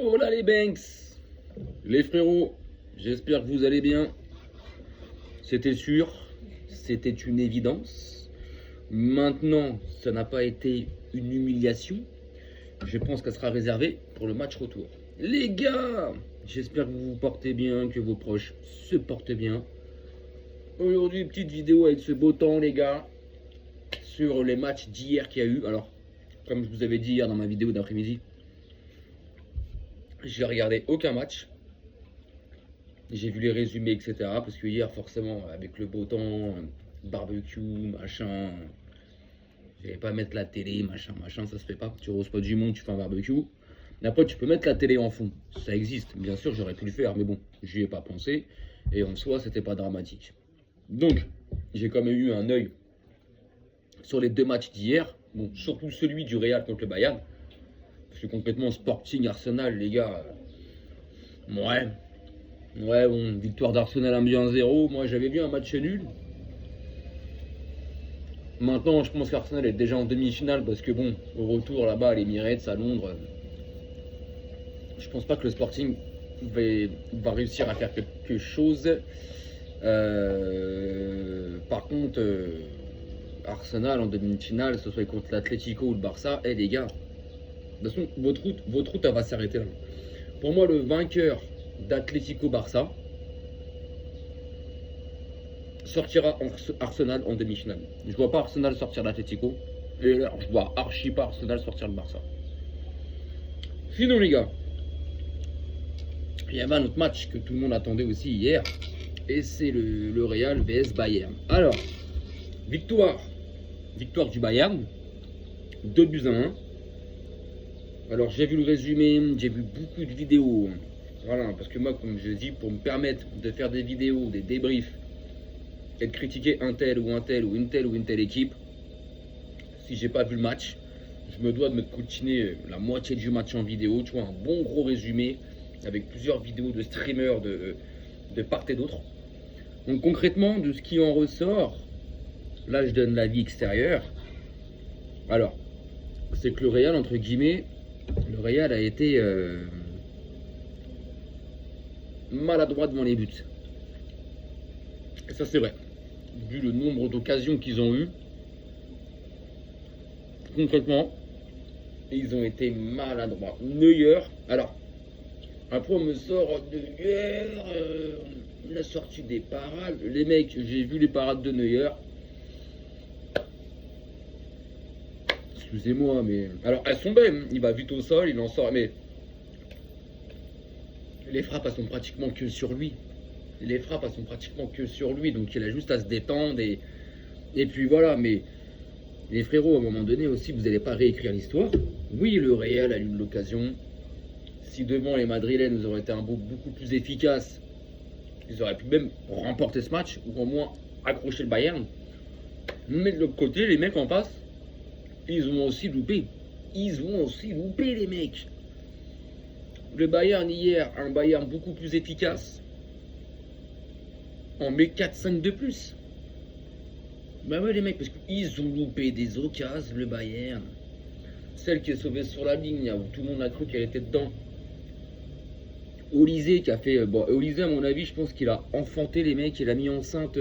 Oh là les Banks, les frérots, j'espère que vous allez bien. C'était sûr, c'était une évidence. Maintenant, ça n'a pas été une humiliation. Je pense qu'elle sera réservée pour le match retour. Les gars, j'espère que vous vous portez bien, que vos proches se portent bien. Aujourd'hui, petite vidéo avec ce beau temps, les gars, sur les matchs d'hier qu'il y a eu. Alors, comme je vous avais dit hier dans ma vidéo d'après-midi, j'ai regardé aucun match. J'ai vu les résumés, etc. Parce que hier, forcément, avec le beau temps, barbecue, machin, j'allais pas mettre la télé, machin, ça se fait pas. Tu reçois pas du monde, tu fais un barbecue. Mais après, tu peux mettre la télé en fond. Ça existe. Bien sûr, j'aurais pu le faire, mais bon, j'y ai pas pensé. Et en soi, c'était pas dramatique. Donc, j'ai quand même eu un œil sur les deux matchs d'hier. Bon, surtout celui du Real contre le Bayern. Parce que complètement Sporting, Arsenal, les gars. Ouais, bon, victoire d'Arsenal 1-0. Moi, j'avais vu un match nul. Maintenant, je pense qu'Arsenal est déjà en demi-finale parce que, bon, au retour là-bas, à l'Emirates, à Londres, je pense pas que le Sporting va réussir à faire quelque chose. Par contre, Arsenal en demi-finale, que ce soit contre l'Atlético ou le Barça, les gars, de toute façon, votre route elle va s'arrêter là. Pour moi, le vainqueur d'Atlético-Barça sortira Arsenal en demi-finale. Je vois pas Arsenal sortir l'Atlético. Et là, je vois archi pas Arsenal sortir le Barça. Sinon, les gars, il y avait un autre match que tout le monde attendait aussi hier. Et c'est le Real vs Bayern. Alors, victoire du Bayern. 2-1. Alors, j'ai vu le résumé, j'ai vu beaucoup de vidéos. Voilà, parce que moi, comme je dis, pour me permettre de faire des vidéos, des débriefs, et de critiquer un tel ou une telle équipe, si j'ai pas vu le match, je me dois de me continuer la moitié du match en vidéo, tu vois, un bon gros résumé, avec plusieurs vidéos de streamers de part et d'autre. Donc concrètement, de ce qui en ressort, là je donne l'avis extérieur. Alors, c'est que le Real, entre guillemets, le Real a été maladroit devant les buts. Et ça c'est vrai. Vu le nombre d'occasions qu'ils ont eu, concrètement, ils ont été maladroits. Neuer, alors, après on me sort Neuer, il a sorti des parades. Les mecs, j'ai vu les parades de Neuer. Excusez-moi, mais... Alors, elles sont belles, il va vite au sol, il en sort, mais... Les frappes, elles sont pratiquement que sur lui. Donc il a juste à se détendre et puis voilà, mais... Les frérots, à un moment donné aussi, vous n'allez pas réécrire l'histoire. Oui, le Real a eu l'occasion. Si devant les Madrilènes, ils auraient été beaucoup plus efficaces, ils auraient pu même remporter ce match, ou au moins accrocher le Bayern. Mais de l'autre côté, les mecs en face, ils ont aussi loupé. Les mecs. Le Bayern hier, un Bayern beaucoup plus efficace, en met 4-5 de plus. Bah ouais les mecs, parce qu'ils ont loupé des occasions, le Bayern. Celle qui est sauvée sur la ligne, où tout le monde a cru qu'elle était dedans. Olysée qui a fait... Bon, Olysée à mon avis, je pense qu'il a enfanté les mecs, il a mis enceinte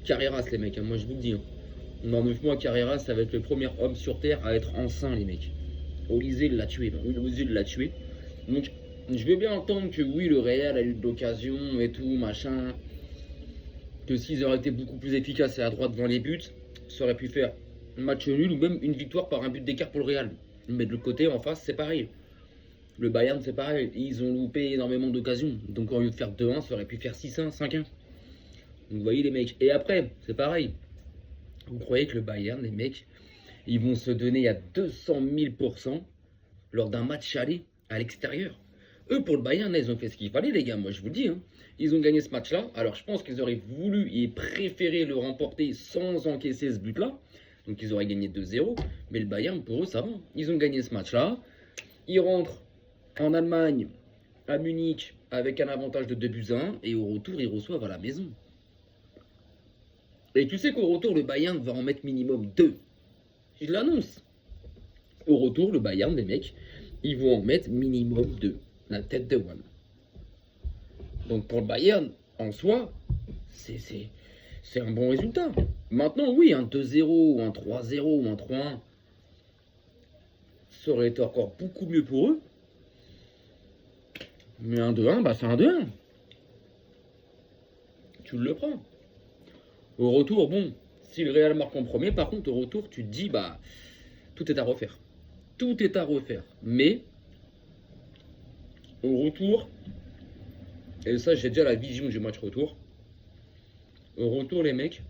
Carreras les mecs, hein, moi je vous le dis. Hein. Dans 9 mois, Carreras, ça va être le premier homme sur Terre à être enceint les mecs. Olysée l'a tué, Donc, je veux bien entendre que oui, le Real a eu de l'occasion et tout, machin. Que s'ils auraient été beaucoup plus efficaces et à droite devant les buts, ça aurait pu faire un match nul ou même une victoire par un but d'écart pour le Real. Mais de l'autre côté, en face, c'est pareil. Le Bayern, c'est pareil. Ils ont loupé énormément d'occasions. Donc, au lieu de faire 2-1, ça aurait pu faire 6-1, 5-1. Donc, vous voyez, les mecs. Et après, c'est pareil. Vous croyez que le Bayern, les mecs, ils vont se donner à 200 000% lors d'un match aller à l'extérieur? Eux, pour le Bayern, ils ont fait ce qu'il fallait, les gars. Moi, je vous le dis. Hein. Ils ont gagné ce match-là. Alors, je pense qu'ils auraient voulu et préféré le remporter sans encaisser ce but-là. Donc, ils auraient gagné 2-0. Mais le Bayern, pour eux, ça va. Ils ont gagné ce match-là. Ils rentrent en Allemagne, à Munich, avec un avantage de 2-1. Et au retour, ils reçoivent à la maison. Et tu sais qu'au retour, le Bayern va en mettre minimum 2. Je l'annonce. Au retour, le Bayern, les mecs, ils vont en mettre minimum 2. la tête de WAM. Donc pour le Bayern, en soi, c'est un bon résultat. Maintenant, oui, un 2-0, ou un 3-0, ou un 3-1, ça aurait été encore beaucoup mieux pour eux. Mais un 2-1, bah c'est un 2-1. Tu le prends. Au retour, bon, si le Real marque en premier, par contre, au retour, tu te dis, bah, tout est à refaire. Tout est à refaire. Mais, au retour, et ça, j'ai déjà la vision du match retour. Au retour, les mecs,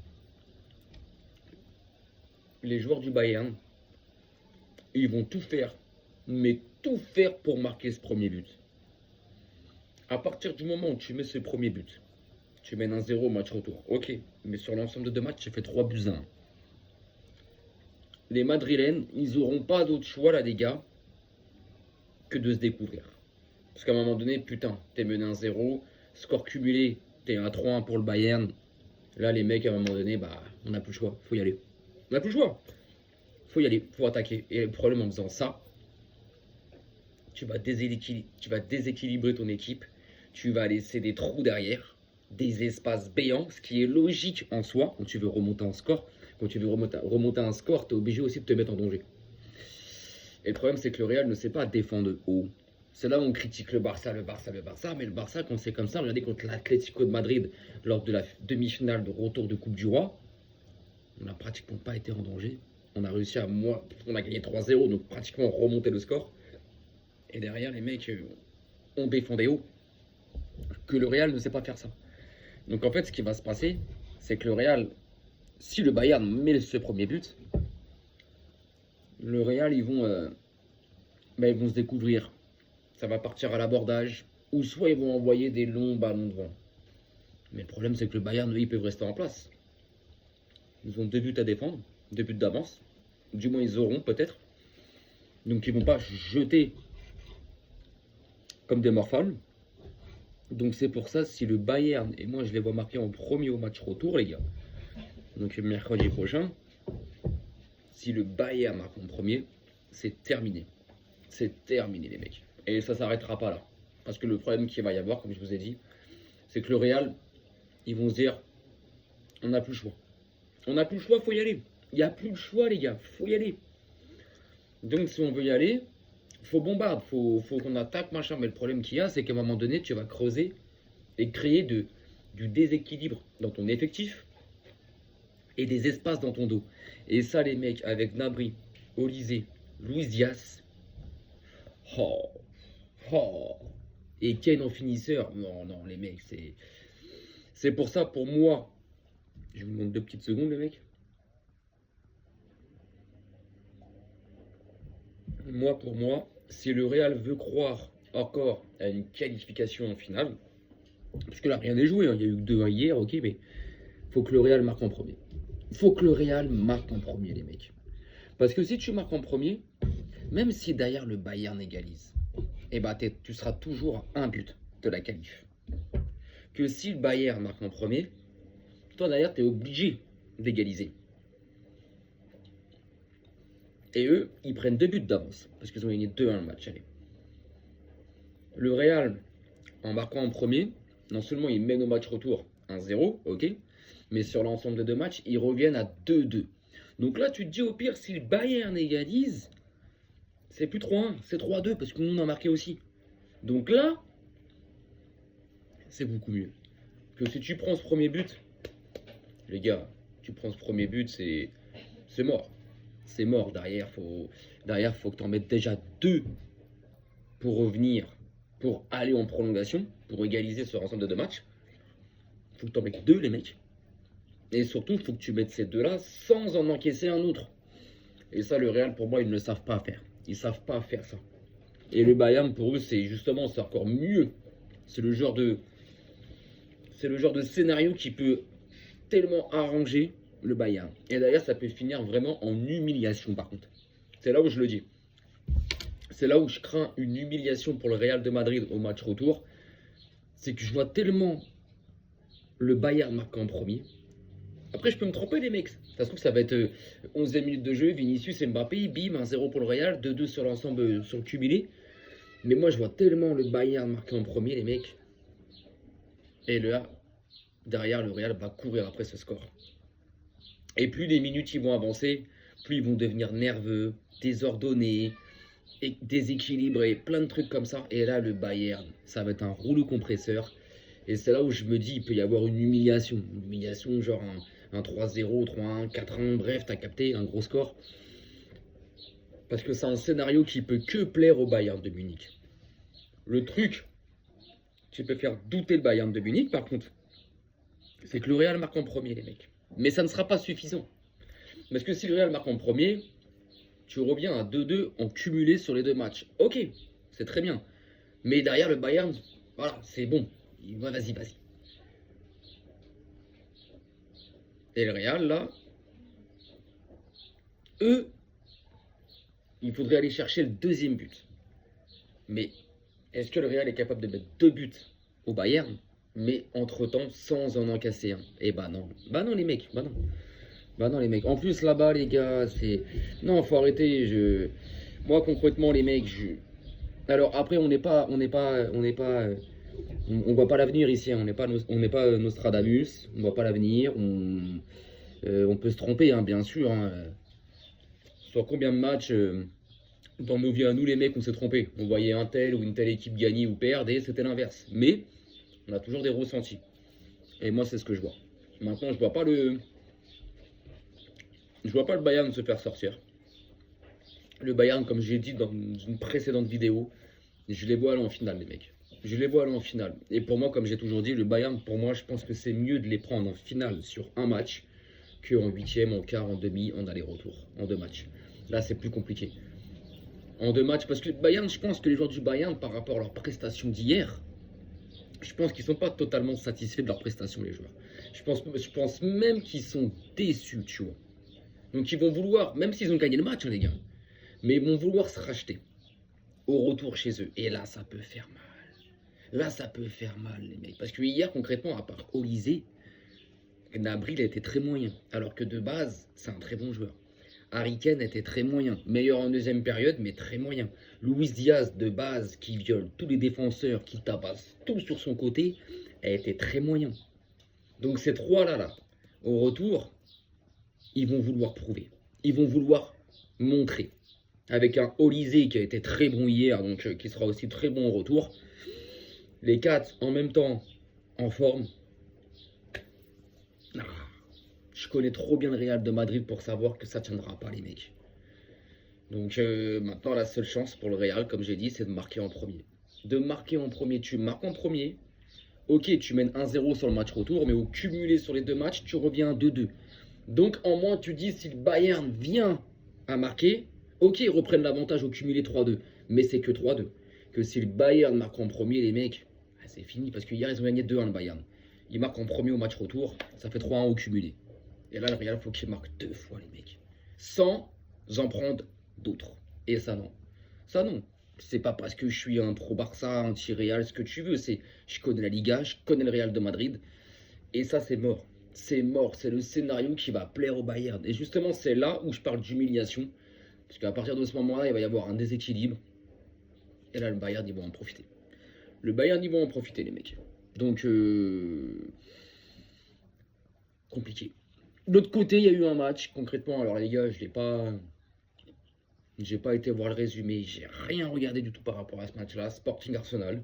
les joueurs du Bayern, ils vont tout faire, mais tout faire pour marquer ce premier but. À partir du moment où tu mets ce premier but, tu mènes 1-0 au match retour. Ok, mais sur l'ensemble de deux matchs, tu fais 3 buts à 1. Les Madrilènes, ils n'auront pas d'autre choix, là, les gars, que de se découvrir. Parce qu'à un moment donné, putain, t'es mené 1-0, score cumulé, t'es à 3-1 pour le Bayern. Là, les mecs, à un moment donné, bah, on n'a plus le choix, faut y aller. On n'a plus le choix. Faut y aller, faut attaquer. Et le problème en faisant ça, tu vas déséquilibrer ton équipe. Tu vas laisser des trous derrière, des espaces béants, ce qui est logique en soi quand tu veux remonter en score. Quand tu veux remonter un score, tu es obligé aussi de te mettre en danger. Et le problème, c'est que le Real ne sait pas défendre haut. C'est là où on critique le Barça, mais le Barça, quand c'est comme ça, regardez contre l'Atlético de Madrid, lors de la demi-finale de retour de Coupe du Roi, on n'a pratiquement pas été en danger. On a réussi on a gagné 3-0, donc pratiquement remonter le score. Et derrière, les mecs, on défendait haut. Que le Real ne sait pas faire ça. Donc en fait, ce qui va se passer, c'est que le Real, si le Bayern met ce premier but, le Real, ils vont se découvrir. Ça va partir à l'abordage, ou soit ils vont envoyer des longs ballons devant. Mais le problème, c'est que le Bayern, eux, ils peuvent rester en place. Ils ont 2 buts à défendre, 2 buts d'avance. Du moins, ils auront peut-être. Donc ils vont pas jeter comme des morpholes. Donc c'est pour ça, si le Bayern, et moi je les vois marquer en premier au match retour, les gars, donc mercredi prochain, si le Bayern marque en premier, c'est terminé. C'est terminé, les mecs. Et ça s'arrêtera pas là. Parce que le problème qu'il va y avoir, comme je vous ai dit, c'est que le Real, ils vont se dire, on n'a plus le choix. On n'a plus le choix, faut y aller. Il n'y a plus le choix, les gars, faut y aller. Donc si on veut y aller, faut bombarder, faut qu'on attaque, machin. Mais le problème qu'il y a, c'est qu'à un moment donné, tu vas creuser et créer du déséquilibre dans ton effectif et des espaces dans ton dos. Et ça, les mecs, avec Gnabry, Olysée, Luis Diaz, oh, oh, et Kane en finisseur, non, non, les mecs, c'est pour ça, pour moi, je vous demande 2 petites secondes, les mecs. Pour moi, si le Real veut croire encore à une qualification en finale, parce que là, rien n'est joué, hein. Il y a eu que 2-1 hier, ok, mais il faut que le Real marque en premier. Il faut que le Real marque en premier, les mecs. Parce que si tu marques en premier, même si derrière le Bayern égalise, eh ben, tu seras toujours à un but de la qualif. Que si le Bayern marque en premier, toi derrière, tu es obligé d'égaliser. Et eux, ils prennent 2 buts d'avance, parce qu'ils ont gagné 2-1 le match aller. Le Real, en marquant en premier, non seulement ils mènent au match retour 1-0, ok, mais sur l'ensemble des 2 matchs, ils reviennent à 2-2. Donc là, tu te dis au pire, si le Bayern égalise, c'est plus 3-1, c'est 3-2, parce que nous, on a marqué aussi. Donc là, c'est beaucoup mieux. Que si tu prends ce premier but, les gars, tu prends ce premier but, c'est mort. C'est mort. Derrière, faut que tu en mettes déjà 2 pour revenir, pour aller en prolongation, pour égaliser sur l'ensemble de 2 matchs. Faut que tu en mettes 2, les mecs. Et surtout, il faut que tu mettes ces 2-là sans en encaisser un autre. Et ça, le Real, pour moi, ils ne le savent pas faire. Ils ne savent pas faire ça. Et le Bayern, pour eux, c'est encore mieux. C'est le genre de scénario qui peut tellement arranger le Bayern. Et d'ailleurs, ça peut finir vraiment en humiliation, par contre. C'est là où je le dis. C'est là où je crains une humiliation pour le Real de Madrid au match retour. C'est que je vois tellement le Bayern marquer en premier. Après, je peux me tromper, les mecs. Ça se trouve, ça va être 11e minute de jeu. Vinicius et Mbappé, bim, 1-0 pour le Real, 2-2 sur l'ensemble, sur le cumulé. Mais moi, je vois tellement le Bayern marquer en premier, les mecs. Et là, derrière, le Real va courir après ce score. Et plus les minutes ils vont avancer, plus ils vont devenir nerveux, désordonnés, et déséquilibrés, plein de trucs comme ça. Et là, le Bayern, ça va être un rouleau compresseur. Et c'est là où je me dis, il peut y avoir une humiliation. Une humiliation, genre un 3-0, 3-1, 4-1, bref, t'as capté, un gros score. Parce que c'est un scénario qui peut que plaire au Bayern de Munich. Le truc qui peut faire douter le Bayern de Munich, par contre, c'est que le Real marque en premier, les mecs. Mais ça ne sera pas suffisant. Parce que si le Real marque en premier, tu reviens à 2-2 en cumulé sur les deux matchs. Ok, c'est très bien. Mais derrière le Bayern, voilà, c'est bon. Vas-y, vas-y. Et le Real, là, eux, il faudrait aller chercher le deuxième but. Mais est-ce que le Real est capable de mettre 2 buts au Bayern, mais entre-temps sans en encasser un? Eh bah non. Bah non, les mecs, bah non. Bah non, les mecs. En plus, là-bas, les gars, c'est... Non, faut arrêter. Moi, concrètement, les mecs, Alors, après, on voit pas l'avenir ici, hein. On n'est pas Nostradamus, on voit pas l'avenir. On peut se tromper, hein, bien sûr, hein. Sur combien de matchs dans nos vies à nous, les mecs, on s'est trompé. On voyait un tel ou une telle équipe gagner ou perdre et c'était l'inverse. Mais on a toujours des ressentis. Et moi, c'est ce que je vois. Maintenant, je vois pas le Bayern se faire sortir. Le Bayern, comme j'ai dit dans une précédente vidéo, je les vois aller en finale, les mecs. Je les vois aller en finale. Et pour moi, comme j'ai toujours dit, le Bayern, pour moi, je pense que c'est mieux de les prendre en finale sur un match qu'en huitième, en quart, en demi, en aller-retour, en 2 matchs. Là, c'est plus compliqué. En 2 matchs, parce que le Bayern, je pense que les joueurs du Bayern, par rapport à leur prestation d'hier, je pense qu'ils ne sont pas totalement satisfaits de leur prestation, les joueurs. Je pense même qu'ils sont déçus, tu vois. Donc ils vont vouloir, même s'ils ont gagné le match, hein, les gars, mais ils vont vouloir se racheter au retour chez eux. Et là, ça peut faire mal. Là, ça peut faire mal, les mecs. Parce que hier, concrètement, à part Olysée, Gnabry, il a été très moyen. Alors que de base, c'est un très bon joueur. Harry Kane était très moyen. Meilleur en deuxième période, mais très moyen. Luis Diaz, de base, qui viole tous les défenseurs, qui tabasse tout sur son côté, a été très moyen. Donc ces trois-là, au retour, ils vont vouloir prouver. Ils vont vouloir montrer. Avec un Olysée qui a été très bon hier, donc qui sera aussi très bon au retour. Les 4 en même temps en forme. Ah, je connais trop bien le Real de Madrid pour savoir que ça tiendra pas, les mecs. Donc maintenant, la seule chance pour le Real, comme j'ai dit, c'est de marquer en premier. De marquer en premier, tu marques en premier. Ok, tu mènes 1-0 sur le match retour, mais au cumulé sur les 2 matchs, tu reviens à 2-2. Donc en moins, tu dis, si le Bayern vient à marquer, ok, ils reprennent l'avantage au cumulé 3-2. Mais c'est que 3-2. Que si le Bayern marque en premier, les mecs, c'est fini. Parce qu'hier, ils ont gagné 2-1 le Bayern. Ils marquent en premier au match retour, ça fait 3-1 au cumulé. Et là, le Real, il faut qu'il marque 2 fois, les mecs. Sans en prendre d'autres. Et ça, non. Ça, non. C'est pas parce que je suis un pro-Barça, anti-Real, ce que tu veux. C'est, je connais la Liga, je connais le Real de Madrid. Et ça, c'est mort. C'est mort. C'est le scénario qui va plaire au Bayern. Et justement, c'est là où je parle d'humiliation. Parce qu'à partir de ce moment-là, il va y avoir un déséquilibre. Et là, le Bayern, ils vont en profiter. Le Bayern, ils vont en profiter, les mecs. Donc, compliqué. De l'autre côté, il y a eu un match, concrètement. Alors, les gars, j'ai pas été voir le résumé. J'ai rien regardé du tout par rapport à ce match-là. Sporting Arsenal.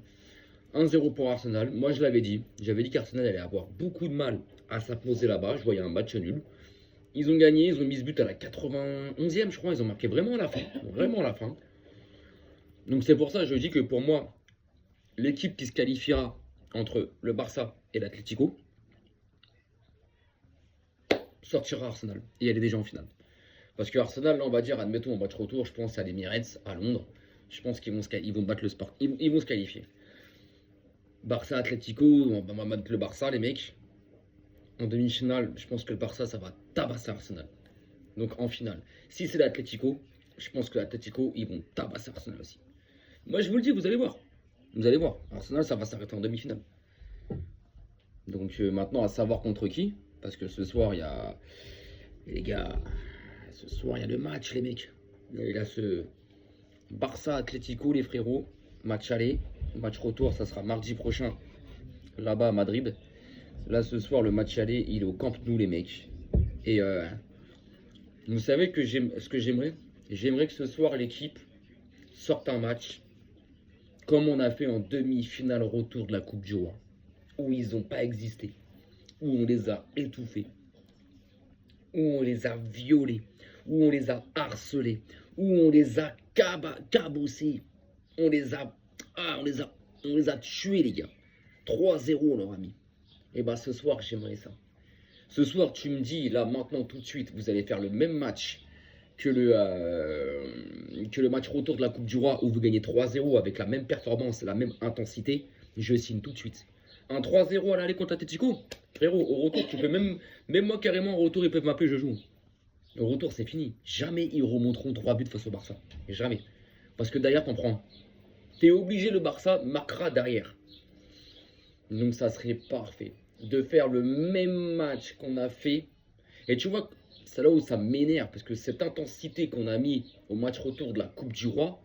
1-0 pour Arsenal. Moi, je l'avais dit. J'avais dit qu'Arsenal allait avoir beaucoup de mal à s'imposer là-bas. Je voyais un match nul. Ils ont gagné, ils ont mis ce but à la 91e, je crois. Ils ont marqué vraiment à la fin. Vraiment à la fin. Donc c'est pour ça que je dis que pour moi, l'équipe qui se qualifiera entre le Barça et l'Atlético sortira Arsenal. Et elle est déjà en finale. Parce que Arsenal, là, on va dire, admettons, en match retour, je pense à l'Emirates, à Londres. Je pense qu'ils vont battre le Sport. Ils vont se qualifier. Barça, Atlético, on va battre le Barça, les mecs. En demi-finale, je pense que le Barça, ça va tabasser Arsenal. Donc en finale. Si c'est l'Atlético, je pense que l'Atlético, ils vont tabasser Arsenal aussi. Moi, je vous le dis, vous allez voir. Vous allez voir. Arsenal, ça va s'arrêter en demi-finale. Donc maintenant, à savoir contre qui. Parce que ce soir, il y a... Les gars, ce soir, il y a le match, les mecs. Il y a ce Barça-Atlético, les frérots. match aller. Match retour, ça sera mardi prochain, là-bas à Madrid. Là, ce soir, le match aller, il est au Camp Nou, les mecs. Et vous savez que ce que j'aimerais? J'aimerais que ce soir, l'équipe sorte un match comme on a fait en demi-finale retour de la Coupe du Roi, où ils n'ont pas existé, où on les a étouffés, où on les a violés, où on les a harcelés, où on les a cabossés, on les a tués, les gars. 3-0, on leur a mis. Et bah ce soir, j'aimerais ça. Ce soir, tu me dis, là, maintenant, tout de suite, vous allez faire le même match que le match retour de la Coupe du Roi où vous gagnez 3-0 avec la même performance, la même intensité. Je signe tout de suite. Un 3-0 à l'aller contre Atletico, frérot, au retour, tu peux même moi carrément, au retour, ils peuvent m'appeler, je joue. Au retour, c'est fini. Jamais ils remonteront 3 buts face au Barça. Jamais. Parce que derrière, t'en prends un. T'es obligé, le Barça marquera derrière. Donc ça serait parfait de faire le même match qu'on a fait. Et tu vois, c'est là où ça m'énerve, parce que cette intensité qu'on a mis au match retour de la Coupe du Roi,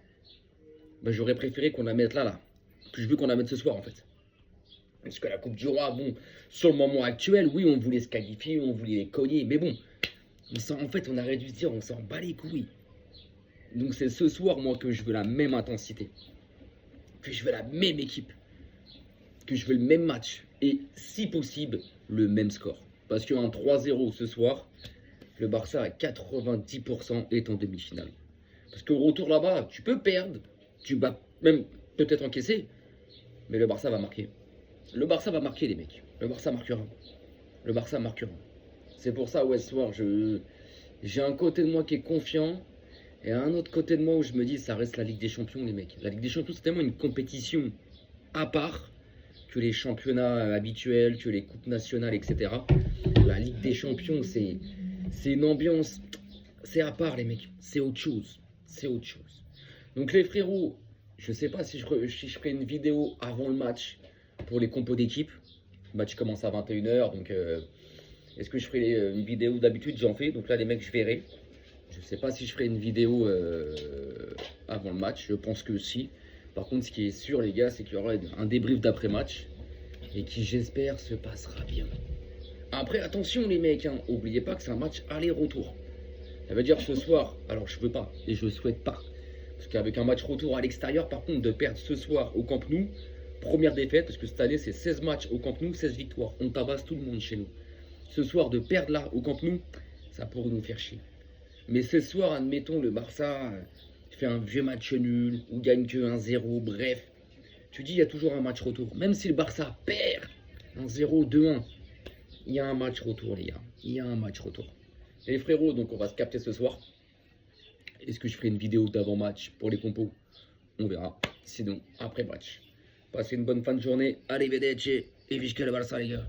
ben, j'aurais préféré qu'on la mette là. Que je veux qu'on la mette ce soir, en fait. Parce que la Coupe du Roi, bon, sur le moment actuel, oui, on voulait se qualifier, on voulait les cogner, mais bon, en fait, on aurait dû se dire, on s'en bat les couilles. Donc c'est ce soir, moi, que je veux la même intensité, que je veux la même équipe, que je veux le même match, et si possible, le même score. Parce qu'un 3-0 ce soir, le Barça à 90% est en demi-finale. Parce qu'au retour là-bas, tu peux perdre, tu vas même peut-être encaisser, mais le Barça va marquer. Le Barça va marquer, les mecs. Le Barça marquera. Le Barça marquera. C'est pour ça, ouais, ce soir, j'ai un côté de moi qui est confiant, et un autre côté de moi où je me dis, ça reste la Ligue des Champions, les mecs. La Ligue des Champions, c'est tellement une compétition à part que les championnats habituels, que les coupes nationales, etc. La Ligue des Champions, c'est une ambiance, c'est à part, les mecs. C'est autre chose. C'est autre chose. Donc les frérots, je sais pas si je ferai une vidéo avant le match pour les compos d'équipe. Le match commence à 21 h, donc est-ce que je ferai une vidéo? D'habitude j'en fais, donc là les mecs je verrai. Je sais pas si je ferai une vidéo avant le match, je pense que si. Par contre, ce qui est sûr, les gars, c'est qu'il y aura un débrief d'après-match et qui, j'espère, se passera bien. Après, attention, les mecs, hein, oubliez pas que c'est un match aller-retour. Ça veut dire ce soir, alors je veux pas et je souhaite pas. Parce qu'avec un match retour à l'extérieur, par contre, de perdre ce soir au Camp Nou, première défaite, parce que cette année, c'est 16 matchs au Camp Nou, 16 victoires. On tabasse tout le monde chez nous. Ce soir, de perdre là au Camp Nou, ça pourrait nous faire chier. Mais ce soir, admettons, le Barça fait un vieux match nul ou gagne que 1-0, bref. Tu dis, il y a toujours un match retour. Même si le Barça perd 1-0, 2-1, il y a un match retour, les gars. Il y a un match retour. Et les frérots, donc on va se capter ce soir. Est-ce que je ferai une vidéo d'avant-match pour les compos? On verra. Sinon, après match. Passez une bonne fin de journée. Arrivederci et visca le Barça, les gars.